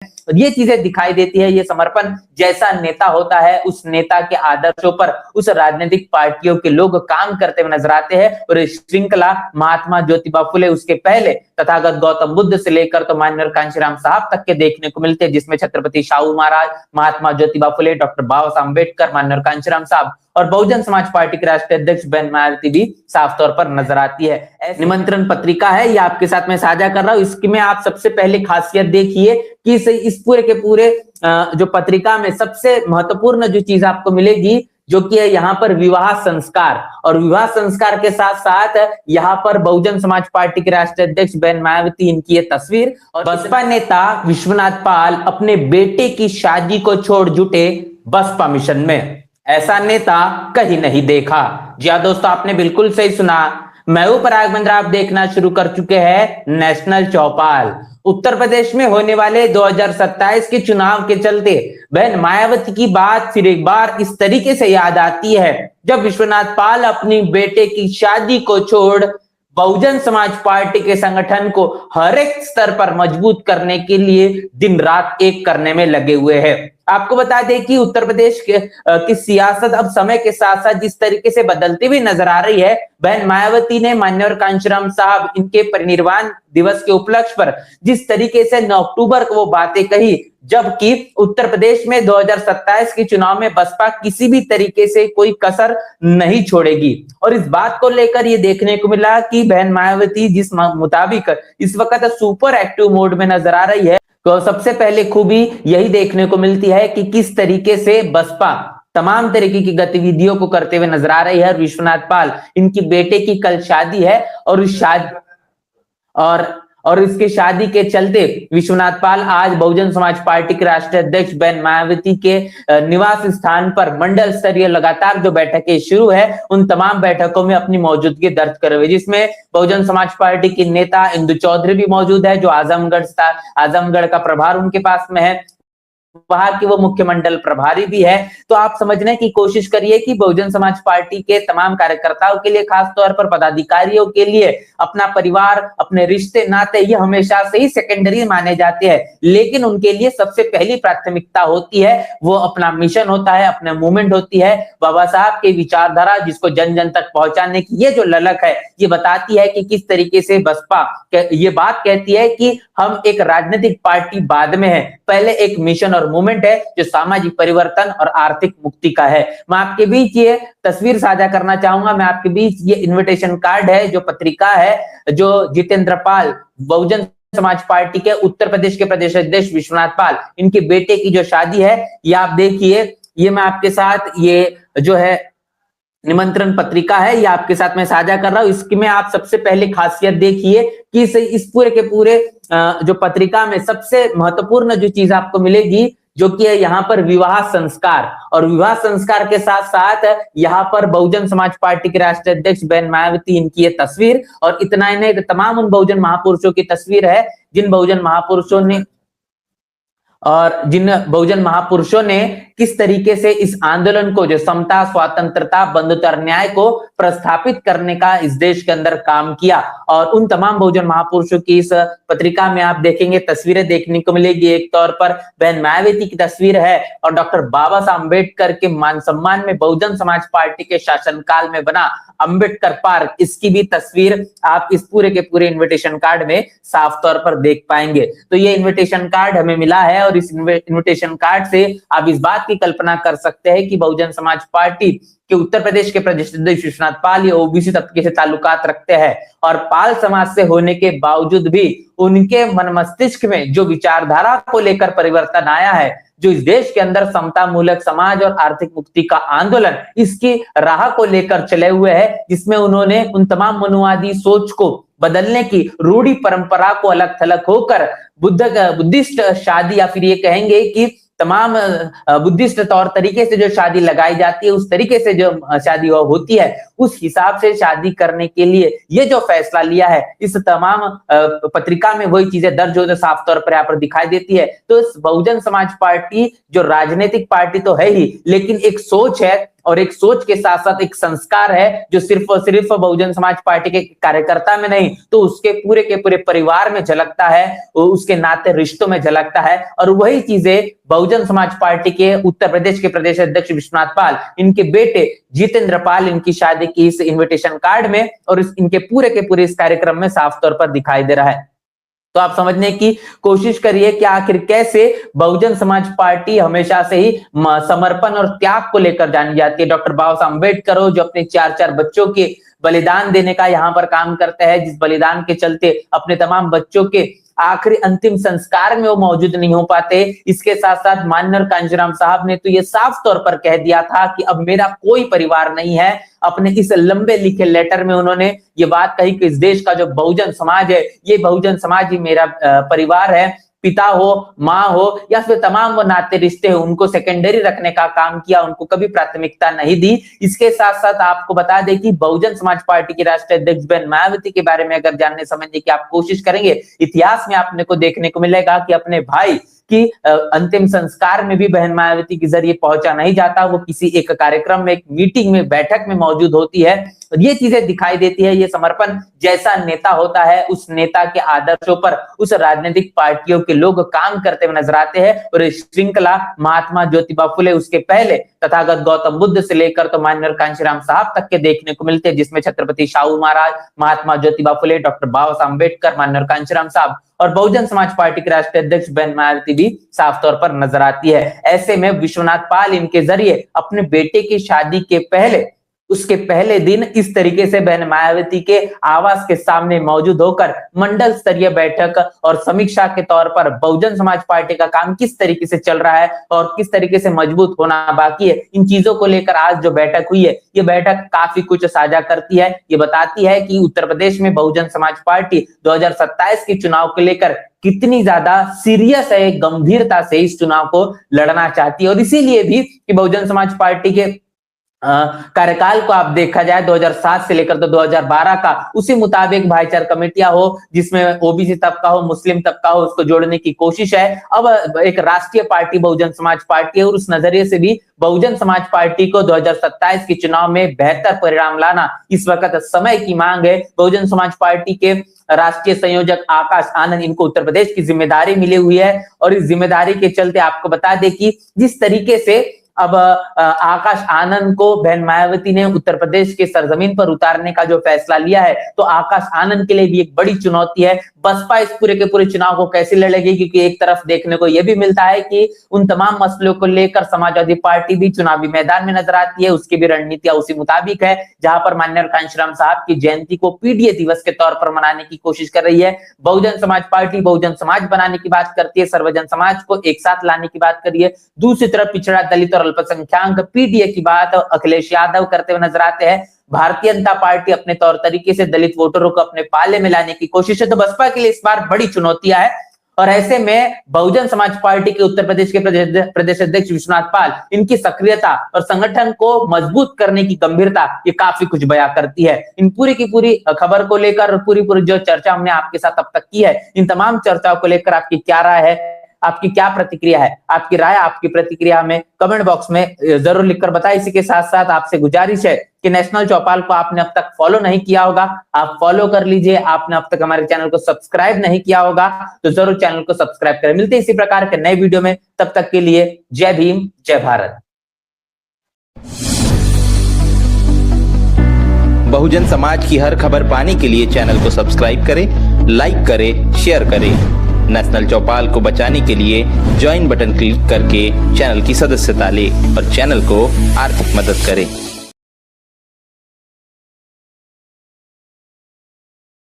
और ये चीजें दिखाई देती है, ये समर्पण जैसा नेता होता है उस नेता के आदर्शों पर उस राजनीतिक पार्टियों के लोग काम करते हुए नजर आते हैं। और श्रृंखला महात्मा ज्योतिबा फुले, उसके पहले तथागत गौतम बुद्ध से लेकर तो माननीय कांशीराम साहब तक के देखने को मिलते हैं, जिसमें छत्रपति शाहू महाराज, महात्मा ज्योतिबा फुले, डॉक्टर बाबा साहब अम्बेडकर, माननीय कांशीराम साहब और बहुजन समाज पार्टी के राष्ट्रीय अध्यक्ष बहन मायावती भी साफ तौर पर नजर आती है। निमंत्रण पत्रिका है, ये आपके साथ मैं साझा कर रहा हूं। इसमें आप सबसे पहले खासियत देखिए कि इस पूरे के पूरे जो पत्रिका में सबसे महत्वपूर्ण जो चीज आपको मिलेगी जो कि है यहाँ पर विवाह संस्कार, और विवाह संस्कार के साथ साथ यहाँ पर बहुजन समाज पार्टी के राष्ट्रीय अध्यक्ष बहन मायावती, इनकी ये तस्वीर। और बसपा नेता विश्वनाथ पाल अपने बेटे की शादी को छोड़ जुटे बसपा मिशन में, ऐसा नेता कहीं नहीं देखा। जी हाँ दोस्तों, आपने बिल्कुल सही सुना। मैं हूं पराग बंद्रा, आप देखना शुरू कर चुके हैं नेशनल चौपाल। उत्तर प्रदेश में होने वाले 2027 के चुनाव के चलते बहन मायावती की बात फिर एक बार इस तरीके से याद आती है जब विश्वनाथ पाल अपनी बेटे की शादी को छोड़ बहुजन समाज पार्टी के संगठन को हर एक स्तर पर मजबूत करने के लिए दिन रात एक करने में लगे हुए हैं। आपको बता दें कि उत्तर प्रदेश की सियासत अब समय के साथ साथ जिस तरीके से बदलती हुई नजर आ रही है, बहन मायावती ने माननीय कांशीराम साहब इनके परिनिर्वाण दिवस के उपलक्ष्य पर जिस तरीके से 9 अक्टूबर को वो बातें कही, जबकि उत्तर प्रदेश में 2027 के चुनाव में बसपा किसी भी तरीके से कोई कसर नहीं छोड़ेगी। और इस बात को लेकर ये देखने को मिला कि बहन मायावती जिस मुताबिक इस वक्त सुपर एक्टिव मोड में नजर आ रही है, तो सबसे पहले खूबी यही देखने को मिलती है कि किस तरीके से बसपा तमाम तरीके की गतिविधियों को करते हुए नजर आ रही है। विश्वनाथ पाल, इनकी बेटे की कल शादी है और इस शादी और इसके शादी के चलते विश्वनाथ पाल आज बहुजन समाज पार्टी के राष्ट्रीय अध्यक्ष बहन मायावती के निवास स्थान पर मंडल स्तरीय लगातार जो बैठकें शुरू है उन तमाम बैठकों में अपनी मौजूदगी दर्ज करे हुए, जिसमें बहुजन समाज पार्टी की नेता इंदु चौधरी भी मौजूद है, जो आजमगढ़ का प्रभार उनके पास में है, वहां की वो मुख्य मंडल प्रभारी भी है। तो आप समझने की कोशिश करिए कि बहुजन समाज पार्टी के तमाम कार्यकर्ताओं के लिए, खास तौर पर पदाधिकारियों के लिए अपना परिवार, अपने रिश्ते नाते ये हमेशा से ही सेकेंडरी माने जाते हैं, लेकिन उनके लिए सबसे पहली प्राथमिकता होती है वो अपना मिशन होता है, अपना मूवमेंट होती है, बाबा साहब की विचारधारा जिसको जन जन तक पहुंचाने की ये जो ललक है, ये बताती है कि किस तरीके से बसपा ये बात कहती है कि हम एक राजनीतिक पार्टी बाद में है, पहले एक मिशन और मूवमेंट है जो सामाजिक परिवर्तन और आर्थिक मुक्ति का है। मैं आपके बीच ये तस्वीर साझा करना चाहूंगा, मैं आपके बीच ये इनविटेशन कार्ड है, जो पत्रिका है जो जितेंद्र पाल बहुजन समाज पार्टी के उत्तर प्रदेश के प्रदेश अध्यक्ष विश्वनाथ पाल, इनके बेटे की जो शादी है, ये आप देखिए, ये मैं आपके साथ ये जो है निमंत्रण पत्रिका है, ये आपके साथ मैं साझा कर रहा हूं। इसमें आप सबसे पहले खासियत देखिए कि इस पूरे के पूरे जो पत्रिका में सबसे महत्वपूर्ण जो चीज आपको मिलेगी जो कि है यहाँ पर विवाह संस्कार, और विवाह संस्कार के साथ साथ यहाँ पर बहुजन समाज पार्टी के राष्ट्रीय अध्यक्ष बहन मायावती, इनकी ये तस्वीर, और इतना ही नहीं, तमाम उन बहुजन महापुरुषों की तस्वीर है जिन बहुजन महापुरुषों ने किस तरीके से इस आंदोलन को, जो समता, स्वतंत्रता, बंधुता और न्याय को प्रस्थापित करने का इस देश के अंदर काम किया। और उन तमाम बहुजन महापुरुषों की इस पत्रिका में आप देखेंगे तस्वीरें देखने को मिलेगी। एक तौर पर बहन मायावती की तस्वीर है और डॉक्टर बाबा साहब अम्बेडकर के मान सम्मान में बहुजन समाज पार्टी के शासनकाल में बना अम्बेडकर पार्क, इसकी भी तस्वीर आप इस पूरे के पूरे इन्विटेशन कार्ड में साफ तौर पर देख पाएंगे। तो ये इन्विटेशन कार्ड हमें मिला है और इस इन्विटेशन कार्ड से आप इस बात की कल्पना कर सकते हैं कि बहुजन समाज पार्टी कि उत्तर प्रदेश के प्रदेश अध्यक्ष विश्वनाथ पाल ये ओबीसी तबके से ताल्लुकात रखते हैं, और पाल समाज से होने के बावजूद भी उनके मन मस्तिष्क में जो विचारधारा को लेकर परिवर्तन आया है, जो इस देश के अंदर समता मूलक समाज और आर्थिक मुक्ति का आंदोलन इसकी राह को लेकर चले हुए हैं, जिसमें उन्होंने उन तमाम मनुवादी सोच को बदलने की, रूढ़ी परंपरा को अलग थलग होकर बुद्धिस्ट शादी, या फिर ये कहेंगे कि तमाम बुद्धिस्ट तौर तरीके से जो शादी लगाई जाती है उस तरीके से जो शादी होती है उस हिसाब से शादी करने के लिए ये जो फैसला लिया है, इस तमाम पत्रिका में वही चीजें दर्ज होते साफ तौर पर यहाँ पर दिखाई देती है। तो इस बहुजन समाज पार्टी जो राजनीतिक पार्टी तो है ही, लेकिन एक सोच है और एक सोच के साथ साथ एक संस्कार है जो सिर्फ और सिर्फ बहुजन समाज पार्टी के कार्यकर्ता में नहीं तो उसके पूरे के पूरे परिवार में झलकता है, उसके नाते रिश्तों में झलकता है। और वही चीजें बहुजन समाज पार्टी के उत्तर प्रदेश के प्रदेश अध्यक्ष विश्वनाथ पाल, इनके बेटे जितेंद्र पाल, इनकी शादी की इस इन्विटेशन कार्ड में और इनके पूरे के पूरे इस कार्यक्रम में साफ तौर पर दिखाई दे रहा है। तो आप समझने की कोशिश करिए कि आखिर कैसे बहुजन समाज पार्टी हमेशा से ही समर्पण और त्याग को लेकर जानी जाती है। डॉक्टर बाबा साहब अम्बेडकर हो जो अपने 4 बच्चों के बलिदान देने का यहाँ पर काम करते हैं, जिस बलिदान के चलते अपने तमाम बच्चों के आखिरी अंतिम संस्कार में वो मौजूद नहीं हो पाते। इसके साथ साथ माननीय कांशीराम साहब ने तो ये साफ तौर पर कह दिया था कि अब मेरा कोई परिवार नहीं है। अपने इस लंबे लिखे लेटर में उन्होंने ये बात कही कि इस देश का जो बहुजन समाज है, ये बहुजन समाज ही मेरा परिवार है। पिता हो, माँ हो या फिर तमाम वो नाते रिश्ते हैं, उनको सेकेंडरी रखने का काम किया, उनको कभी प्राथमिकता नहीं दी। इसके साथ साथ आपको बता दें कि बहुजन समाज पार्टी की राष्ट्रीय अध्यक्ष बहन मायावती के बारे में अगर जानने समझने की आप कोशिश करेंगे, इतिहास में आपने को देखने को मिलेगा कि अपने भाई कि अंतिम संस्कार में भी बहन मायावती के जरिए पहुंचा नहीं जाता, वो किसी एक कार्यक्रम में, एक मीटिंग में, बैठक में मौजूद होती है। और ये चीजें दिखाई देती है, ये समर्पण जैसा नेता होता है उस नेता के आदर्शों पर उस राजनीतिक पार्टियों के लोग काम करते हुए नजर आते हैं। और इस श्रृंखला महात्मा ज्योतिबा फुले, उसके पहले तथागत गौतम बुद्ध से लेकर तो माननीय कांशीराम साहब तक के देखने को मिलते हैं, जिसमें छत्रपति शाहू महाराज, महात्मा ज्योतिबा फुले, डॉक्टर बाबा साहब अम्बेडकर, माननीय कांशीराम साहब और बहुजन समाज पार्टी के राष्ट्रीय अध्यक्ष बहन मायावती भी साफ तौर पर नजर आती है। ऐसे में विश्वनाथ पाल इनके जरिए अपने बेटे की शादी के पहले, उसके पहले दिन इस तरीके से बहन मायावती के आवास के सामने मौजूद होकर मंडल स्तरीय बैठक और समीक्षा के तौर पर बहुजन समाज पार्टी का काम किस तरीके से चल रहा है और किस तरीके से मजबूत होना बाकी है, इन चीजों को लेकर आज जो बैठक हुई है, ये बैठक काफी कुछ साझा करती है। ये बताती है कि उत्तर प्रदेश में बहुजन समाज पार्टी 2027 के चुनाव को लेकर कितनी ज्यादा सीरियस है, गंभीरता से इस चुनाव को लड़ना चाहती है। और इसीलिए भी कि बहुजन समाज पार्टी के कार्यकाल को आप देखा जाए 2007 से लेकर तो 2012 का, उसी मुताबिक भाईचारा कमेटियां हो जिसमें ओबीसी तबका हो, मुस्लिम तबका हो, उसको जोड़ने की कोशिश है। अब एक राष्ट्रीय पार्टी बहुजन समाज पार्टी है और उस नजरिए से भी बहुजन समाज पार्टी को 2027 के चुनाव में बेहतर परिणाम लाना इस वक्त समय की मांग है। बहुजन समाज पार्टी के राष्ट्रीय संयोजक आकाश आनंद, इनको उत्तर प्रदेश की जिम्मेदारी मिली हुई है और इस जिम्मेदारी के चलते आपको बता दें कि जिस तरीके से अब आकाश आनंद को बहन मायावती ने उत्तर प्रदेश के सरजमीन पर उतारने का जो फैसला लिया है, तो आकाश आनंद के लिए भी एक बड़ी चुनौती है। बसपा इस पूरे के पूरे चुनाव को कैसे लड़ेगी, क्योंकि एक तरफ देखने को यह भी मिलता है कि उन तमाम मसलों को लेकर समाजवादी पार्टी भी चुनावी मैदान में नजर आती है, उसकी भी रणनीतियां उसी मुताबिक है। जहां पर माननीय कांशीराम साहब की जयंती को पीडीए दिवस के तौर पर मनाने की कोशिश कर रही है, बहुजन समाज पार्टी बहुजन समाज बनाने की बात करती है, सर्वजन समाज को एक साथ लाने की बात कर रही है। दूसरी तरफ पिछड़ा, दलित और अल्पसंख्यक पीडीए की बात अखिलेश यादव करते हुए नजर आते हैं। भारतीय जनता पार्टी अपने तौर तरीके से दलित वोटरों को अपने पाले में लाने की कोशिश है। तो बसपा के लिए इस बार बड़ी चुनौतियां है और ऐसे में बहुजन समाज पार्टी के उत्तर प्रदेश के प्रदेश अध्यक्ष विश्वनाथ पाल, इनकी सक्रियता और संगठन को मजबूत करने की गंभीरता ये काफी कुछ बयां करती है। इन पूरी की पूरी खबर को लेकर पूरी जो चर्चा हमने आपके साथ अब तक की है, इन तमाम चर्चाओं को लेकर आपकी क्या राय है, आपकी क्या प्रतिक्रिया है? आपकी राय, आपकी प्रतिक्रिया में कमेंट बॉक्स में जरूर लिखकर बताएं। इसी के साथ साथ आपसे गुजारिश है कि नेशनल चौपाल को आपने अब तक फॉलो नहीं किया होगा, आप फॉलो कर लीजिए। आपने अब तक हमारे चैनल को सब्सक्राइब नहीं किया होगा तो जरूर चैनल को सब्सक्राइब करें। मिलते हैं इसी प्रकार के नए वीडियो में, तब तक के लिए जय भीम, जय भारत। बहुजन समाज की हर खबर पाने के लिए चैनल को सब्सक्राइब करें, लाइक करें, शेयर करें। नेशनल चौपाल को बचाने के लिए ज्वाइन बटन क्लिक करके चैनल की सदस्यता लें और चैनल को आर्थिक मदद करें।